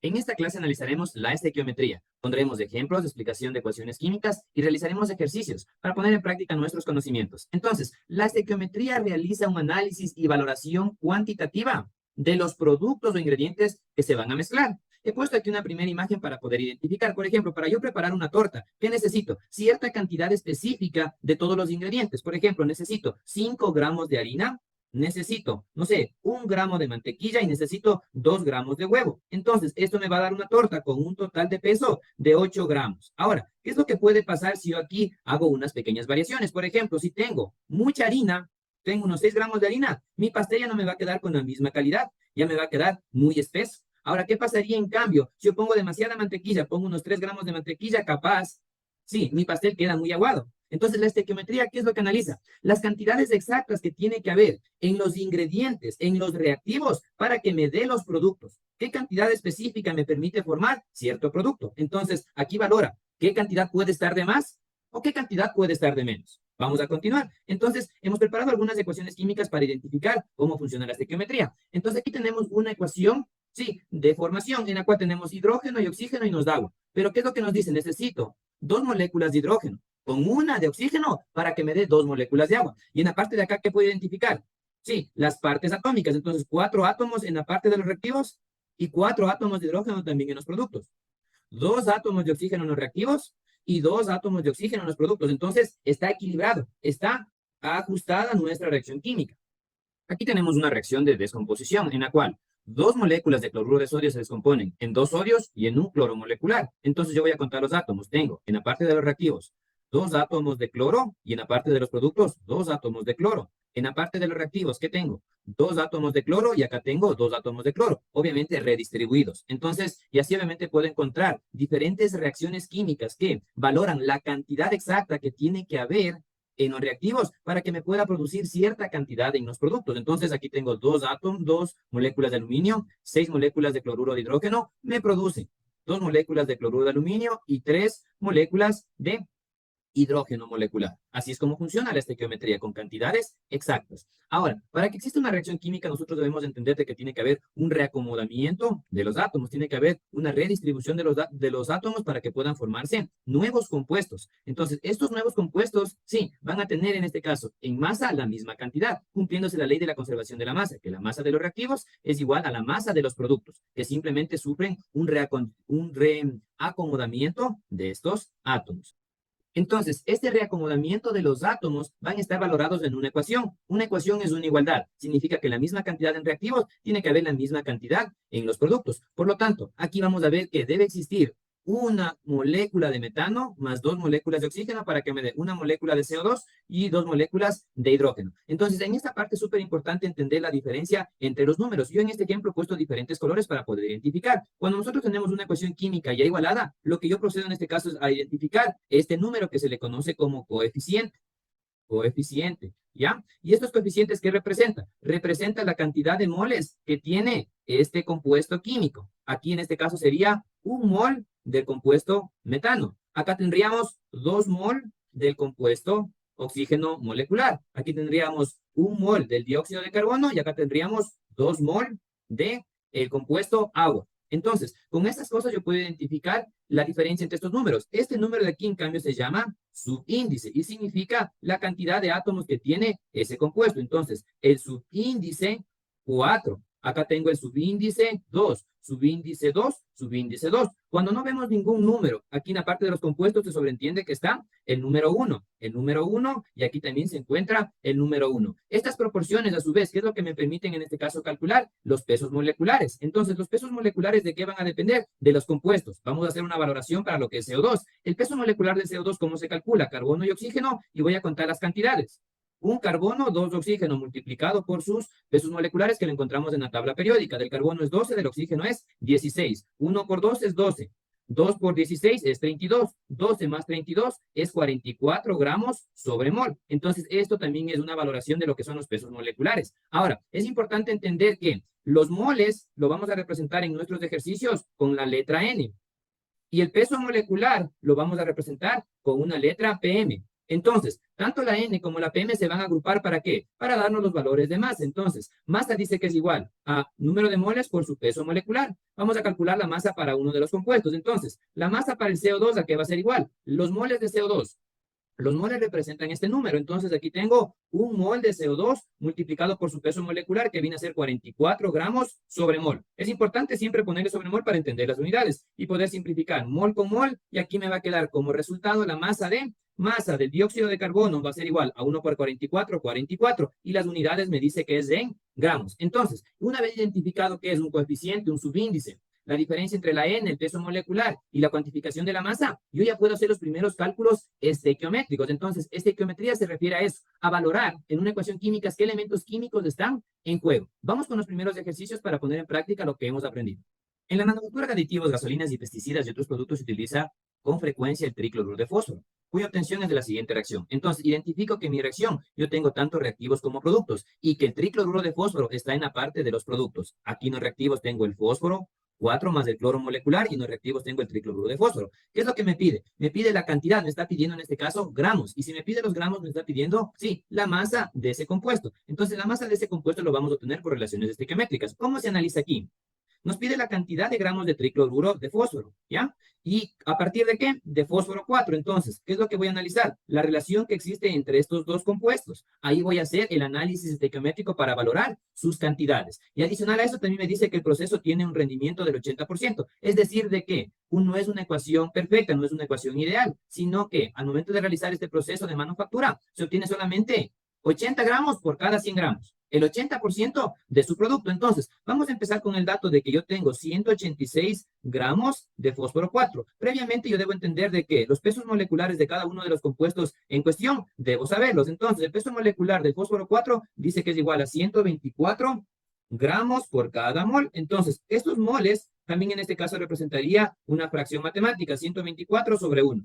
En esta clase analizaremos la estequiometría, pondremos ejemplos de explicación de ecuaciones químicas y realizaremos ejercicios para poner en práctica nuestros conocimientos. Entonces, la estequiometría realiza un análisis y valoración cuantitativa de los productos o ingredientes que se van a mezclar. He puesto aquí una primera imagen para poder identificar. Por ejemplo, para yo preparar una torta, ¿qué necesito? Cierta cantidad específica de todos los ingredientes. Por ejemplo, necesito 5 gramos de harina, necesito, no sé, 1 gramo de mantequilla y necesito 2 gramos de huevo. Entonces, esto me va a dar una torta con un total de peso de 8 gramos. Ahora, ¿qué es lo que puede pasar si yo aquí hago unas pequeñas variaciones? Por ejemplo, si tengo mucha harina, tengo unos 6 gramos de harina, mi pastel ya no me va a quedar con la misma calidad, ya me va a quedar muy espeso. Ahora, ¿qué pasaría en cambio? Si yo pongo demasiada mantequilla, pongo unos 3 gramos de mantequilla, capaz, sí, mi pastel queda muy aguado. Entonces, la estequiometría, ¿qué es lo que analiza? Las cantidades exactas que tiene que haber en los ingredientes, en los reactivos, para que me dé los productos. ¿Qué cantidad específica me permite formar cierto producto? Entonces, aquí valora qué cantidad puede estar de más o qué cantidad puede estar de menos. Vamos a continuar. Entonces, hemos preparado algunas ecuaciones químicas para identificar cómo funciona la estequiometría. Entonces, aquí tenemos una ecuación, sí, de formación, en la cual tenemos hidrógeno y oxígeno y nos da agua. Pero, ¿qué es lo que nos dice? Necesito 2 moléculas de hidrógeno con una de oxígeno para que me dé 2 moléculas de agua. Y en la parte de acá, ¿qué puedo identificar? Sí, las partes atómicas. Entonces, 4 átomos en la parte de los reactivos y 4 átomos de hidrógeno también en los productos. 2 átomos de oxígeno en los reactivos y 2 átomos de oxígeno en los productos. Entonces, está equilibrado, está ajustada nuestra reacción química. Aquí tenemos una reacción de descomposición en la cual 2 moléculas de cloruro de sodio se descomponen en 2 sodios y en un cloro molecular. Entonces yo voy a contar los átomos. Tengo en la parte de los reactivos 2 átomos de cloro y en la parte de los productos 2 átomos de cloro. En la parte de los reactivos, ¿qué tengo? 2 átomos de cloro y acá tengo 2 átomos de cloro, obviamente redistribuidos. Entonces, y así obviamente puedo encontrar diferentes reacciones químicas que valoran la cantidad exacta que tiene que haber en los reactivos para que me pueda producir cierta cantidad en los productos. Entonces aquí tengo 2 moléculas de aluminio, 6 moléculas de cloruro de hidrógeno, me produce 2 moléculas de cloruro de aluminio y 3 moléculas de hidrógeno molecular. Así es como funciona la estequiometría, con cantidades exactas. Ahora, para que exista una reacción química, nosotros debemos entender de que tiene que haber un reacomodamiento de los átomos, tiene que haber una redistribución de los átomos para que puedan formarse nuevos compuestos. Entonces, estos nuevos compuestos, sí, van a tener en este caso en masa la misma cantidad, cumpliéndose la ley de la conservación de la masa, que la masa de los reactivos es igual a la masa de los productos, que simplemente sufren un reacomodamiento de estos átomos. Entonces, este reacomodamiento de los átomos van a estar valorados en una ecuación. Una ecuación es una igualdad. Significa que la misma cantidad en reactivos tiene que haber la misma cantidad en los productos. Por lo tanto, aquí vamos a ver que debe existir una molécula de metano más 2 moléculas de oxígeno para que me dé una molécula de CO2 y 2 moléculas de hidrógeno. Entonces, en esta parte es súper importante entender la diferencia entre los números. Yo en este ejemplo he puesto diferentes colores para poder identificar. Cuando nosotros tenemos una ecuación química ya igualada, lo que yo procedo en este caso es a identificar este número que se le conoce como coeficiente. Coeficiente, ¿ya? ¿Y estos coeficientes qué representan? Representa la cantidad de moles que tiene este compuesto químico. Aquí en este caso sería 1 mol del compuesto metano. Acá tendríamos 2 mol del compuesto oxígeno molecular. Aquí tendríamos 1 mol del dióxido de carbono y acá tendríamos 2 mol de el compuesto agua. Entonces, con estas cosas yo puedo identificar la diferencia entre estos números. Este número de aquí, en cambio, se llama subíndice y significa la cantidad de átomos que tiene ese compuesto. Entonces, el subíndice 4. Acá tengo el subíndice 2, subíndice 2, subíndice 2. Cuando no vemos ningún número, aquí en la parte de los compuestos se sobreentiende que está el número 1, y aquí también se encuentra el número 1. Estas proporciones, a su vez, ¿qué es lo que me permiten en este caso calcular? Los pesos moleculares. Entonces, ¿los pesos moleculares de qué van a depender? De los compuestos. Vamos a hacer una valoración para lo que es CO2. El peso molecular del CO2, ¿cómo se calcula? Carbono y oxígeno, y voy a contar las cantidades. Un carbono, 2 de oxígeno multiplicado por sus pesos moleculares que lo encontramos en la tabla periódica. Del carbono es 12, del oxígeno es 16. 1 por 2 es 12. 2 por 16 es 32. 12 más 32 es 44 gramos sobre mol. Entonces, esto también es una valoración de lo que son los pesos moleculares. Ahora, es importante entender que los moles lo vamos a representar en nuestros ejercicios con la letra N. Y el peso molecular lo vamos a representar con una letra PM. Entonces, tanto la N como la PM se van a agrupar ¿para qué? Para darnos los valores de masa. Entonces, masa dice que es igual a número de moles por su peso molecular. Vamos a calcular la masa para uno de los compuestos. Entonces, la masa para el CO2, ¿a qué va a ser igual? Los moles de CO2. Los moles representan este número. Entonces, aquí tengo un mol de CO2 multiplicado por su peso molecular, que viene a ser 44 gramos sobre mol. Es importante siempre ponerle sobre mol para entender las unidades y poder simplificar mol con mol. Y aquí me va a quedar como resultado la masa del dióxido de carbono va a ser igual a 1 por 44, 44. Y las unidades me dice que es en gramos. Entonces, una vez identificado que es un coeficiente, un subíndice, la diferencia entre la N, el peso molecular y la cuantificación de la masa, yo ya puedo hacer los primeros cálculos estequiométricos. Entonces, estequiometría se refiere a eso, a valorar en una ecuación química qué elementos químicos están en juego. Vamos con los primeros ejercicios para poner en práctica lo que hemos aprendido. En la manufactura de aditivos, gasolinas y pesticidas y otros productos se utiliza con frecuencia el tricloruro de fósforo, cuya obtención es de la siguiente reacción. Entonces, identifico que en mi reacción yo tengo tanto reactivos como productos y que el tricloruro de fósforo está en la parte de los productos. Aquí en los reactivos tengo el fósforo, 4 más el cloro molecular y en los reactivos tengo el tricloruro de fósforo. ¿Qué es lo que me pide? Me pide la cantidad, me está pidiendo en este caso gramos. Y si me pide los gramos, me está pidiendo, sí, la masa de ese compuesto. Entonces, la masa de ese compuesto lo vamos a obtener por relaciones estequiométricas. ¿Cómo se analiza aquí? Nos pide la cantidad de gramos de tricloruro de fósforo, ¿ya? ¿Y a partir de qué? De fósforo 4. Entonces, ¿qué es lo que voy a analizar? La relación que existe entre estos dos compuestos. Ahí voy a hacer el análisis estequiométrico para valorar sus cantidades. Y adicional a eso, también me dice que el proceso tiene un rendimiento del 80%. Es decir, de que no es una ecuación perfecta, no es una ecuación ideal, sino que al momento de realizar este proceso de manufactura, se obtiene solamente 80 gramos por cada 100 gramos. El 80% de su producto. Entonces, vamos a empezar con el dato de que yo tengo 186 gramos de fósforo 4. Previamente, yo debo entender de que los pesos moleculares de cada uno de los compuestos en cuestión, debo saberlos. Entonces, el peso molecular del fósforo 4 dice que es igual a 124 gramos por cada mol. Entonces, estos moles también en este caso representaría una fracción matemática, 124 sobre 1.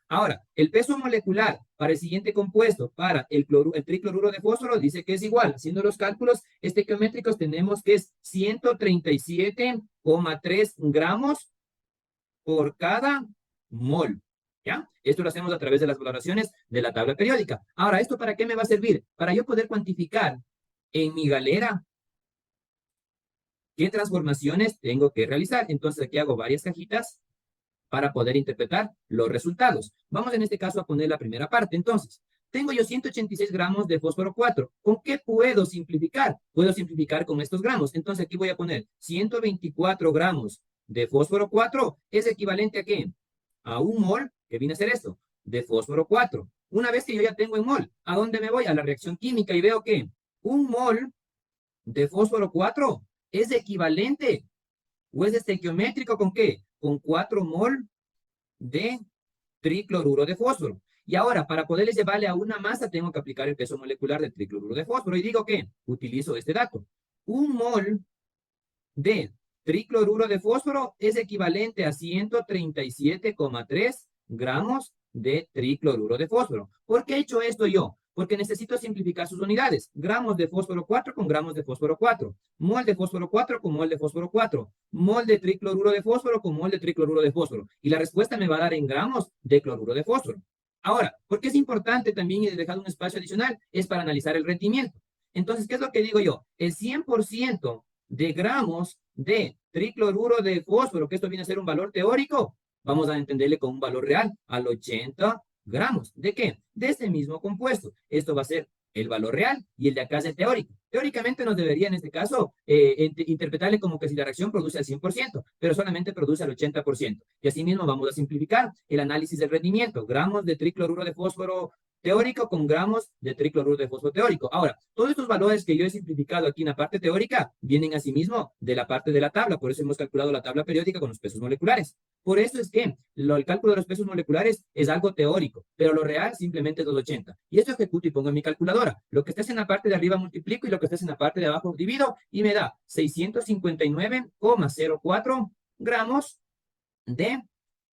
Ahora, el peso molecular para el siguiente compuesto, para el tricloruro de fósforo, dice que es igual. Haciendo los cálculos estequiométricos, tenemos que es 137,3 gramos por cada mol. ¿Ya? Esto lo hacemos a través de las valoraciones de la tabla periódica. Ahora, ¿esto para qué me va a servir? Para yo poder cuantificar en mi galera qué transformaciones tengo que realizar. Entonces, aquí hago varias cajitas para poder interpretar los resultados. Vamos en este caso a poner la primera parte. Entonces, tengo yo 186 gramos de fósforo 4. ¿Con qué puedo simplificar? Puedo simplificar con estos gramos. Entonces, aquí voy a poner 124 gramos de fósforo 4. ¿Es equivalente a qué? A un mol, que viene a ser esto, de fósforo 4. Una vez que yo ya tengo en mol, ¿a dónde me voy? A la reacción química y veo que un mol de fósforo 4 es equivalente o es estequiométrico ¿con qué? Con 4 mol de tricloruro de fósforo. Y ahora, para poderles llevarle a una masa, tengo que aplicar el peso molecular del tricloruro de fósforo. Y digo que utilizo este dato. Un mol de tricloruro de fósforo es equivalente a 137,3 gramos de tricloruro de fósforo. ¿Por qué he hecho esto yo? Porque necesito simplificar sus unidades. Gramos de fósforo 4 con gramos de fósforo 4. Mol de fósforo 4 con mol de fósforo 4. Mol de tricloruro de fósforo con mol de tricloruro de fósforo. Y la respuesta me va a dar en gramos de cloruro de fósforo. Ahora, ¿por qué es importante también y dejar un espacio adicional? Es para analizar el rendimiento. Entonces, ¿qué es lo que digo yo? El 100% de gramos de tricloruro de fósforo, que esto viene a ser un valor teórico, vamos a entenderle con un valor real, al 80 gramos. ¿De qué? De este mismo compuesto. Esto va a ser el valor real y el de acá es el teórico. Teóricamente nos debería en este caso interpretarle como que si la reacción produce al 100%, pero solamente produce al 80%. Y asimismo vamos a simplificar el análisis del rendimiento. Gramos de tricloruro de fósforo teórico con gramos de tricloruro de fósforo teórico. Ahora, todos estos valores que yo he simplificado aquí en la parte teórica vienen asimismo de la parte de la tabla. Por eso hemos calculado la tabla periódica con los pesos moleculares. Por eso es que el cálculo de los pesos moleculares es algo teórico, pero lo real simplemente es 280. Y esto ejecuto y pongo en mi calculadora. Lo que estés en la parte de arriba multiplico y lo que estés en la parte de abajo divido y me da 659,04 gramos de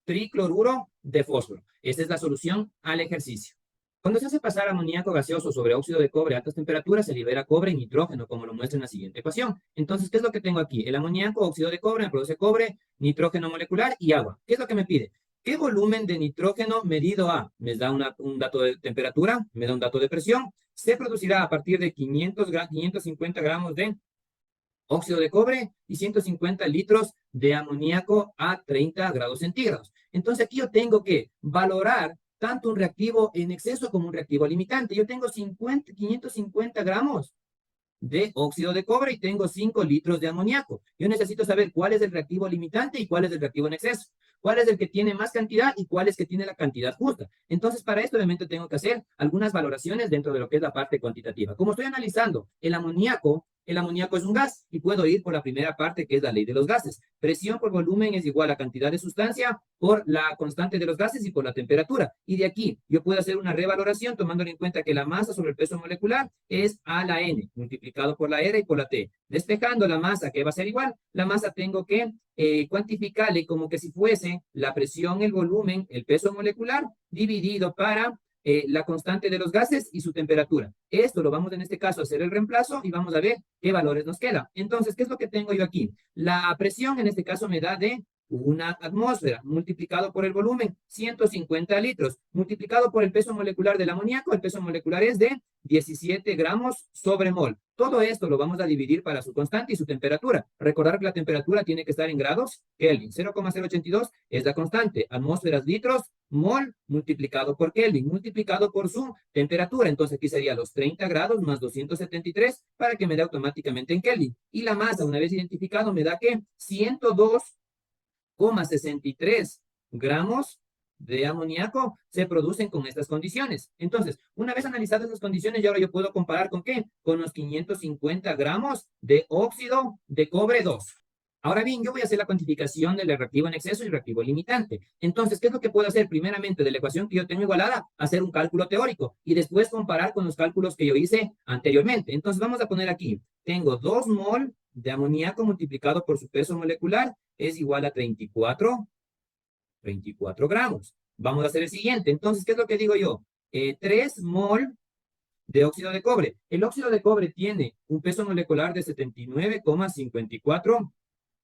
tricloruro de fósforo. Esta es la solución al ejercicio. Cuando se hace pasar amoníaco gaseoso sobre óxido de cobre a altas temperaturas, se libera cobre y nitrógeno, como lo muestra en la siguiente ecuación. Entonces, ¿qué es lo que tengo aquí? El amoníaco, óxido de cobre, me produce cobre, nitrógeno molecular y agua. ¿Qué es lo que me pide? ¿Qué volumen de nitrógeno medido A? Me da un dato de temperatura, me da un dato de presión. Se producirá a partir de 550 gramos de óxido de cobre y 150 litros de amoníaco a 30 grados centígrados. Entonces aquí yo tengo que valorar tanto un reactivo en exceso como un reactivo limitante. Yo tengo 550 gramos de óxido de cobre y tengo 5 litros de amoníaco. Yo necesito saber cuál es el reactivo limitante y cuál es el reactivo en exceso. Cuál es el que tiene más cantidad y cuál es que tiene la cantidad justa. Entonces, para esto, obviamente, tengo que hacer algunas valoraciones dentro de lo que es la parte cuantitativa. Como estoy analizando el amoníaco es un gas y puedo ir por la primera parte, que es la ley de los gases. Presión por volumen es igual a cantidad de sustancia por la constante de los gases y por la temperatura. Y de aquí yo puedo hacer una revaloración tomando en cuenta que la masa sobre el peso molecular es A la N, multiplicado por la R y por la T. Despejando la masa, que va a ser igual, la masa tengo que cuantificarle como que si fuese la presión, el volumen, el peso molecular, dividido para la constante de los gases y su temperatura. Esto lo vamos en este caso a hacer el reemplazo y vamos a ver qué valores nos queda. Entonces, ¿qué es lo que tengo yo aquí? La presión en este caso me da de una atmósfera multiplicado por el volumen, 150 litros, multiplicado por el peso molecular del amoníaco. El peso molecular es de 17 gramos sobre mol. Todo esto lo vamos a dividir para su constante y su temperatura. Recordar que la temperatura tiene que estar en grados Kelvin. 0,082 es la constante. Atmósferas, litros, mol multiplicado por Kelvin, multiplicado por su temperatura. Entonces aquí sería los 30 grados más 273 para que me dé automáticamente en Kelvin. Y la masa, una vez identificado, me da que 102,63 gramos de amoníaco se producen con estas condiciones. Entonces, una vez analizadas esas condiciones, y ahora yo puedo comparar con qué? Con los 550 gramos de óxido de cobre 2. Ahora bien, yo voy a hacer la cuantificación del reactivo en exceso y reactivo limitante. Entonces, ¿qué es lo que puedo hacer? Primeramente, de la ecuación que yo tengo igualada, hacer un cálculo teórico y después comparar con los cálculos que yo hice anteriormente. Entonces, vamos a poner aquí, tengo 2 mol de amoníaco multiplicado por su peso molecular es igual a 24 gramos. Vamos a hacer el siguiente. Entonces, ¿qué es lo que digo yo? 3 mol de óxido de cobre. El óxido de cobre tiene un peso molecular de 79,54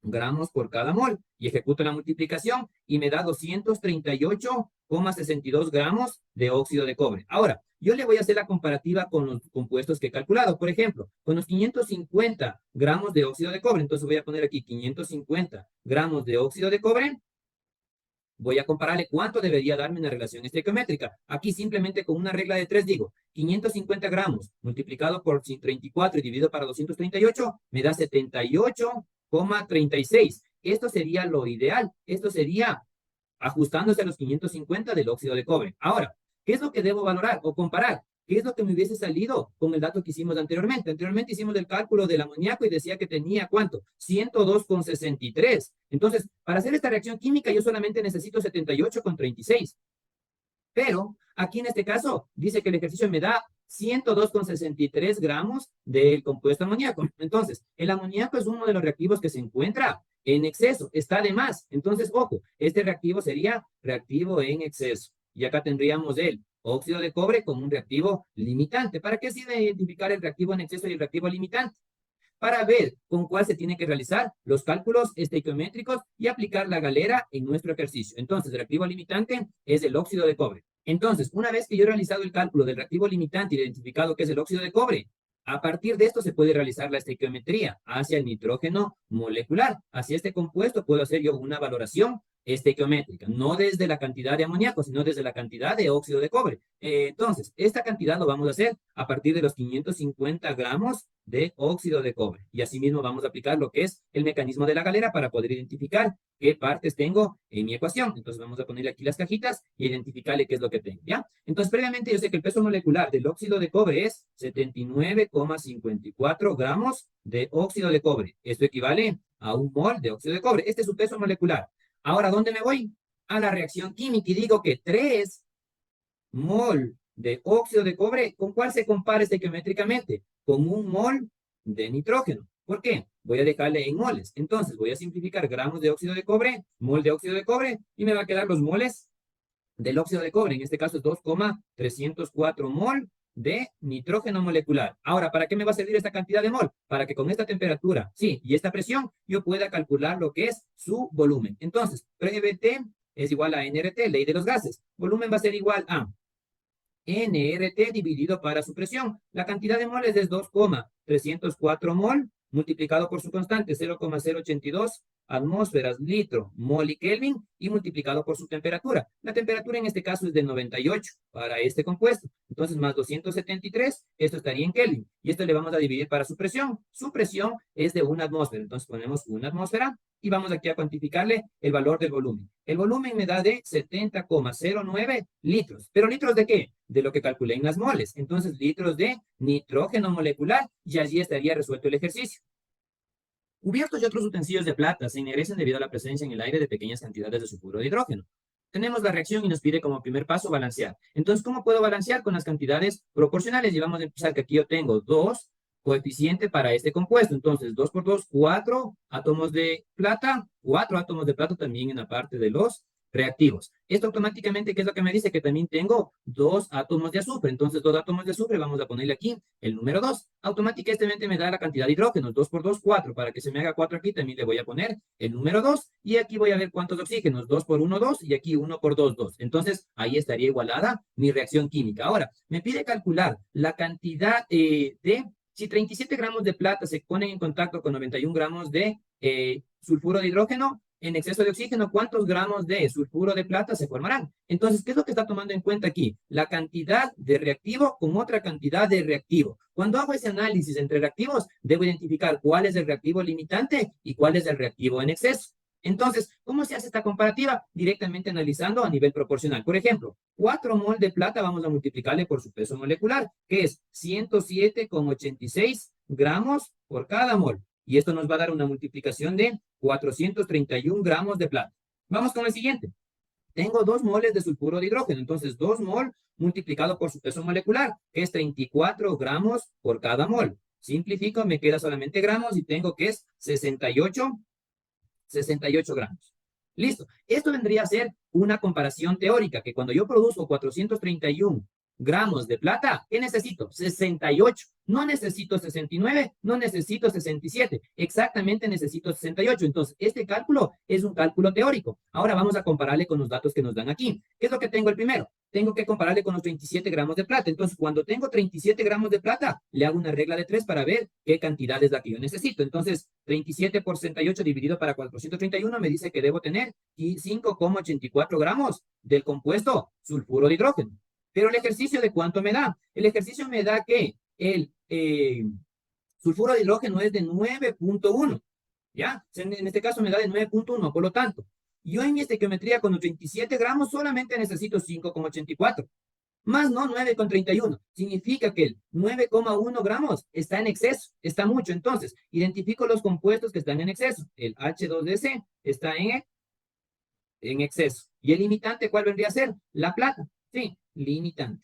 gramos por cada mol y ejecuto la multiplicación y me da 238,62 gramos de óxido de cobre. Ahora, yo le voy a hacer la comparativa con los compuestos que he calculado. Por ejemplo, con los 550 gramos de óxido de cobre. Entonces voy a poner aquí 550 gramos de óxido de cobre. Voy a compararle cuánto debería darme una relación estequiométrica. Aquí simplemente con una regla de 3 digo, 550 gramos multiplicado por 34 y dividido para 238 me da 78,36. Esto sería lo ideal. Esto sería ajustándose a los 550 del óxido de cobre. Ahora, ¿qué es lo que debo valorar o comparar? ¿Qué es lo que me hubiese salido con el dato que hicimos anteriormente? Anteriormente hicimos el cálculo del amoníaco y decía que tenía, ¿cuánto? 102,63. Entonces, para hacer esta reacción química yo solamente necesito 78,36. Pero aquí en este caso dice que el ejercicio me da 102,63 gramos del compuesto amoníaco. Entonces, el amoníaco es uno de los reactivos que se encuentra en exceso, está de más. Entonces, ojo, este reactivo sería reactivo en exceso. Y acá tendríamos el óxido de cobre como un reactivo limitante. ¿Para qué sirve identificar el reactivo en exceso y el reactivo limitante? Para ver con cuál se tiene que realizar los cálculos estequiométricos y aplicar la galera en nuestro ejercicio. Entonces, el reactivo limitante es el óxido de cobre. Entonces, una vez que yo he realizado el cálculo del reactivo limitante y identificado que es el óxido de cobre, a partir de esto se puede realizar la estequiometría hacia el nitrógeno molecular. Hacia este compuesto puedo hacer yo una valoración estequiométrica, no desde la cantidad de amoníaco, sino desde la cantidad de óxido de cobre. Entonces, esta cantidad lo vamos a hacer a partir de los 550 gramos de óxido de cobre. Y asimismo vamos a aplicar lo que es el mecanismo de la galera para poder identificar qué partes tengo en mi ecuación. Entonces vamos a ponerle aquí las cajitas y identificarle qué es lo que tengo, ¿ya? Entonces previamente yo sé que el peso molecular del óxido de cobre es 79,54 gramos de óxido de cobre. Esto equivale a un mol de óxido de cobre. Este es su peso molecular. Ahora, ¿dónde me voy? A la reacción química y digo que 3 mol de óxido de cobre, ¿con cuál se compara estequiométricamente? Con un mol de nitrógeno. ¿Por qué? Voy a dejarle en moles. Entonces voy a simplificar gramos de óxido de cobre, mol de óxido de cobre, y me va a quedar los moles del óxido de cobre. En este caso es 2,304 mol de nitrógeno molecular. Ahora, ¿para qué me va a servir esta cantidad de mol? Para que con esta temperatura, sí, y esta presión, yo pueda calcular lo que es su volumen. Entonces, PVT es igual a NRT, ley de los gases. Volumen va a ser igual a NRT dividido para su presión. La cantidad de moles es 2,304 mol multiplicado por su constante 0,082 atmósferas, litro, mol y Kelvin y multiplicado por su temperatura. La temperatura en este caso es de 98 para este compuesto. Entonces más 273, esto estaría en Kelvin. Y esto le vamos a dividir para su presión. Su presión es de 1 atmósfera. Entonces ponemos 1 atmósfera y vamos aquí a cuantificarle el valor del volumen. El volumen me da de 70,09 litros. ¿Pero litros de qué? De lo que calculé en las moles. Entonces, litros de nitrógeno molecular y allí estaría resuelto el ejercicio. Cubiertos y otros utensilios de plata se ennegrecen debido a la presencia en el aire de pequeñas cantidades de sulfuro de hidrógeno. Tenemos la reacción y nos pide como primer paso balancear. Entonces, ¿cómo puedo balancear? Con las cantidades proporcionales. Y vamos a empezar que aquí yo tengo 2 coeficiente para este compuesto. Entonces, 2 por 2, 4 átomos de plata, 4 átomos de plata también en la parte de los reactivos. Esto automáticamente, ¿qué es lo que me dice? Que también tengo 2 átomos de azufre. Entonces, 2 átomos de azufre, vamos a ponerle aquí el número 2. Automáticamente me da la cantidad de hidrógenos. 2 por 2, 4. Para que se me haga 4 aquí, también le voy a poner el número 2. Y aquí voy a ver cuántos oxígenos. 2 por 1, 2. Y aquí 1 por 2, 2. Entonces, ahí estaría igualada mi reacción química. Ahora, me pide calcular la cantidad si 37 gramos de plata se ponen en contacto con 91 gramos de sulfuro de hidrógeno, en exceso de oxígeno, ¿cuántos gramos de sulfuro de plata se formarán? Entonces, ¿qué es lo que está tomando en cuenta aquí? La cantidad de reactivo con otra cantidad de reactivo. Cuando hago ese análisis entre reactivos, debo identificar cuál es el reactivo limitante y cuál es el reactivo en exceso. Entonces, ¿cómo se hace esta comparativa? Directamente analizando a nivel proporcional. Por ejemplo, 4 mol de plata vamos a multiplicarle por su peso molecular, que es 107,86 gramos por cada mol. Y esto nos va a dar una multiplicación de 431 gramos de plata. Vamos con el siguiente. Tengo 2 moles de sulfuro de hidrógeno. Entonces, 2 mol multiplicado por su peso molecular, que es 34 gramos por cada mol. Simplifico, me queda solamente gramos y tengo que es 68 gramos. Listo. Esto vendría a ser una comparación teórica, que cuando yo produzco 431 gramos de plata, ¿qué necesito? 68. No necesito 69, no necesito 67. Exactamente necesito 68. Entonces, este cálculo es un cálculo teórico. Ahora vamos a compararle con los datos que nos dan aquí. ¿Qué es lo que tengo el primero? Tengo que compararle con los 37 gramos de plata. Entonces, cuando tengo 37 gramos de plata, le hago una regla de 3 para ver qué cantidad es la que yo necesito. Entonces, 37 por 68 dividido para 431 me dice que debo tener 5,84 gramos del compuesto sulfuro de hidrógeno. Pero el ejercicio, ¿de cuánto me da? El ejercicio me da que el sulfuro de hidrógeno es de 9,1. ¿Ya? En este caso me da de 9,1. Por lo tanto, yo en mi estequiometría con los 27 gramos solamente necesito 5,84. Más no 9,31. Significa que el 9,1 gramos está en exceso. Está mucho. Entonces, identifico los compuestos que están en exceso. El H2S está en exceso. ¿Y el limitante cuál vendría a ser? La plata. Sí, limitante.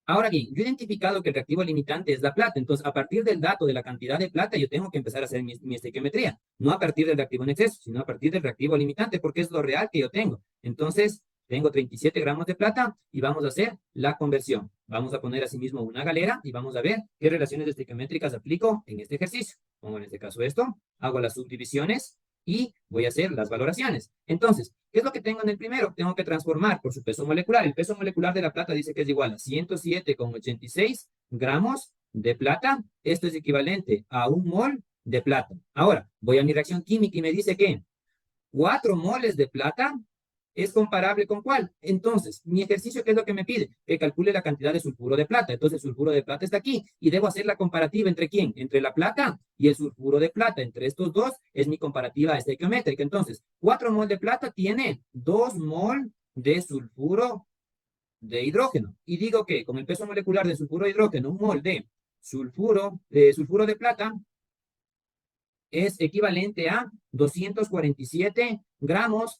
Ahora bien, yo he identificado que el reactivo limitante es la plata. Entonces, a partir del dato de la cantidad de plata, yo tengo que empezar a hacer mi estequiometría. No a partir del reactivo en exceso, sino a partir del reactivo limitante, porque es lo real que yo tengo. Entonces, tengo 37 gramos de plata y vamos a hacer la conversión. Vamos a poner asimismo una galera y vamos a ver qué relaciones estequiométricas aplico en este ejercicio. Pongo en este caso esto, hago las subdivisiones y voy a hacer las valoraciones. Entonces, ¿qué es lo que tengo en el primero? Tengo que transformar por su peso molecular. El peso molecular de la plata dice que es igual a 107,86 gramos de plata. Esto es equivalente a 1 mol de plata. Ahora, voy a mi reacción química y me dice que 4 moles de plata ¿es comparable con cuál? Entonces, mi ejercicio, ¿qué es lo que me pide? Que calcule la cantidad de sulfuro de plata. Entonces, el sulfuro de plata está aquí y debo hacer la comparativa entre quién? Entre la plata y el sulfuro de plata. Entre estos dos es mi comparativa estequiométrica. Entonces, 4 mol de plata tiene 2 mol de sulfuro de hidrógeno. Y digo que con el peso molecular de sulfuro de hidrógeno, 1 mol de sulfuro de plata es equivalente a 247 gramos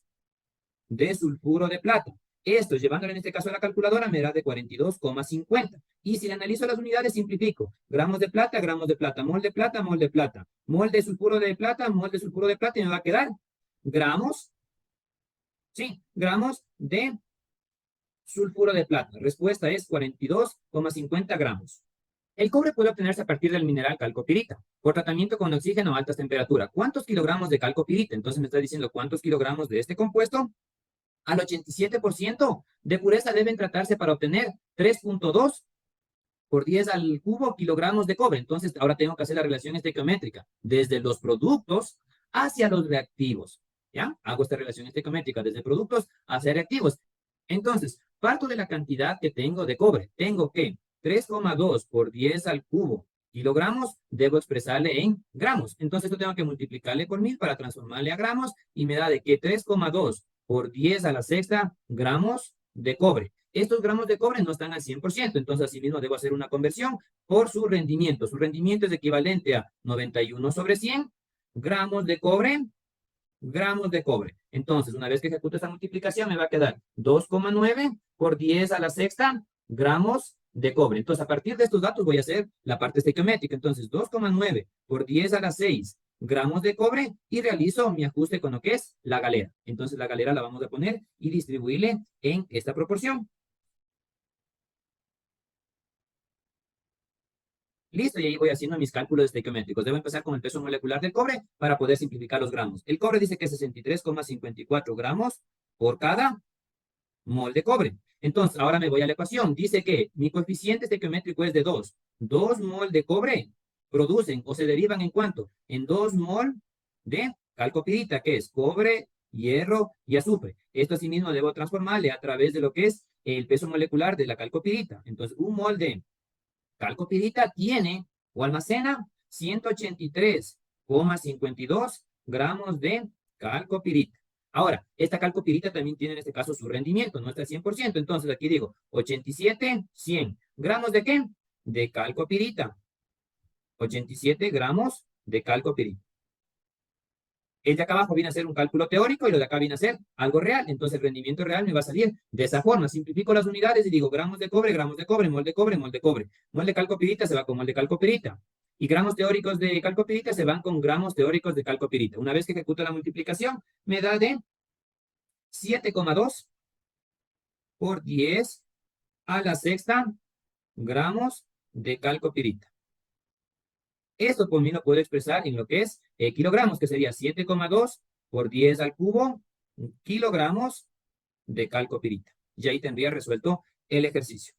de sulfuro de plata. Esto, llevándolo en este caso a la calculadora, me da de 42,50. Y si le analizo las unidades, simplifico. Gramos de plata, mol de plata, mol de plata. Mol de sulfuro de plata, mol de sulfuro de plata, y me va a quedar gramos, sí, gramos de sulfuro de plata. Respuesta es 42,50 gramos. El cobre puede obtenerse a partir del mineral calcopirita, por tratamiento con oxígeno a altas temperaturas. ¿Cuántos kilogramos de calcopirita? Entonces me está diciendo cuántos kilogramos de este compuesto al 87% de pureza deben tratarse para obtener 3.2 por 10 al cubo kilogramos de cobre. Entonces, ahora tengo que hacer la relación estequiométrica desde los productos hacia los reactivos. ¿Ya? Hago esta relación estequiométrica desde productos hacia reactivos. Entonces, parto de la cantidad que tengo de cobre. Tengo que 3,2 por 10 al cubo kilogramos, debo expresarle en gramos. Entonces, esto tengo que multiplicarle por 1000 para transformarle a gramos y me da de que 3,2 por 10 a la sexta gramos de cobre. Estos gramos de cobre no están al 100%, entonces asimismo debo hacer una conversión por su rendimiento. Su rendimiento es equivalente a 91 sobre 100 gramos de cobre, gramos de cobre. Entonces, una vez que ejecuto esta multiplicación, me va a quedar 2,9 por 10 a la sexta gramos de cobre. Entonces, a partir de estos datos voy a hacer la parte estequiométrica. Entonces, 2,9 por 10 a la 6 gramos de cobre y realizo mi ajuste con lo que es la galera. Entonces, la galera la vamos a poner y distribuirle en esta proporción. Listo, y ahí voy haciendo mis cálculos estequiométricos. Debo empezar con el peso molecular del cobre para poder simplificar los gramos. El cobre dice que es 63,54 gramos por cada mol de cobre. Entonces, ahora me voy a la ecuación. Dice que mi coeficiente estequiométrico es de 2. 2 mol de cobre producen o se derivan en cuánto? En 2 mol de calcopirita, que es cobre, hierro y azufre. Esto asimismo debo transformarle a través de lo que es el peso molecular de la calcopirita. Entonces, un mol de calcopirita tiene o almacena 183,52 gramos de calcopirita. Ahora, esta calcopirita también tiene en este caso su rendimiento, no está al 100%. Entonces aquí digo 87, 100. ¿Gramos de qué? De calcopirita. 87 gramos de calcopirita. El de acá abajo viene a ser un cálculo teórico y lo de acá viene a ser algo real. Entonces el rendimiento real me va a salir de esa forma. Simplifico las unidades y digo gramos de cobre, mol de cobre, mol de cobre. Mol de calcopirita se va con mol de calcopirita. Y gramos teóricos de calcopirita se van con gramos teóricos de calcopirita. Una vez que ejecuto la multiplicación, me da de 7,2 por 10 a la sexta gramos de calcopirita. Esto por mí lo puedo expresar en lo que es kilogramos, que sería 7,2 por 10 al cubo kilogramos de calcopirita. Y ahí tendría resuelto el ejercicio.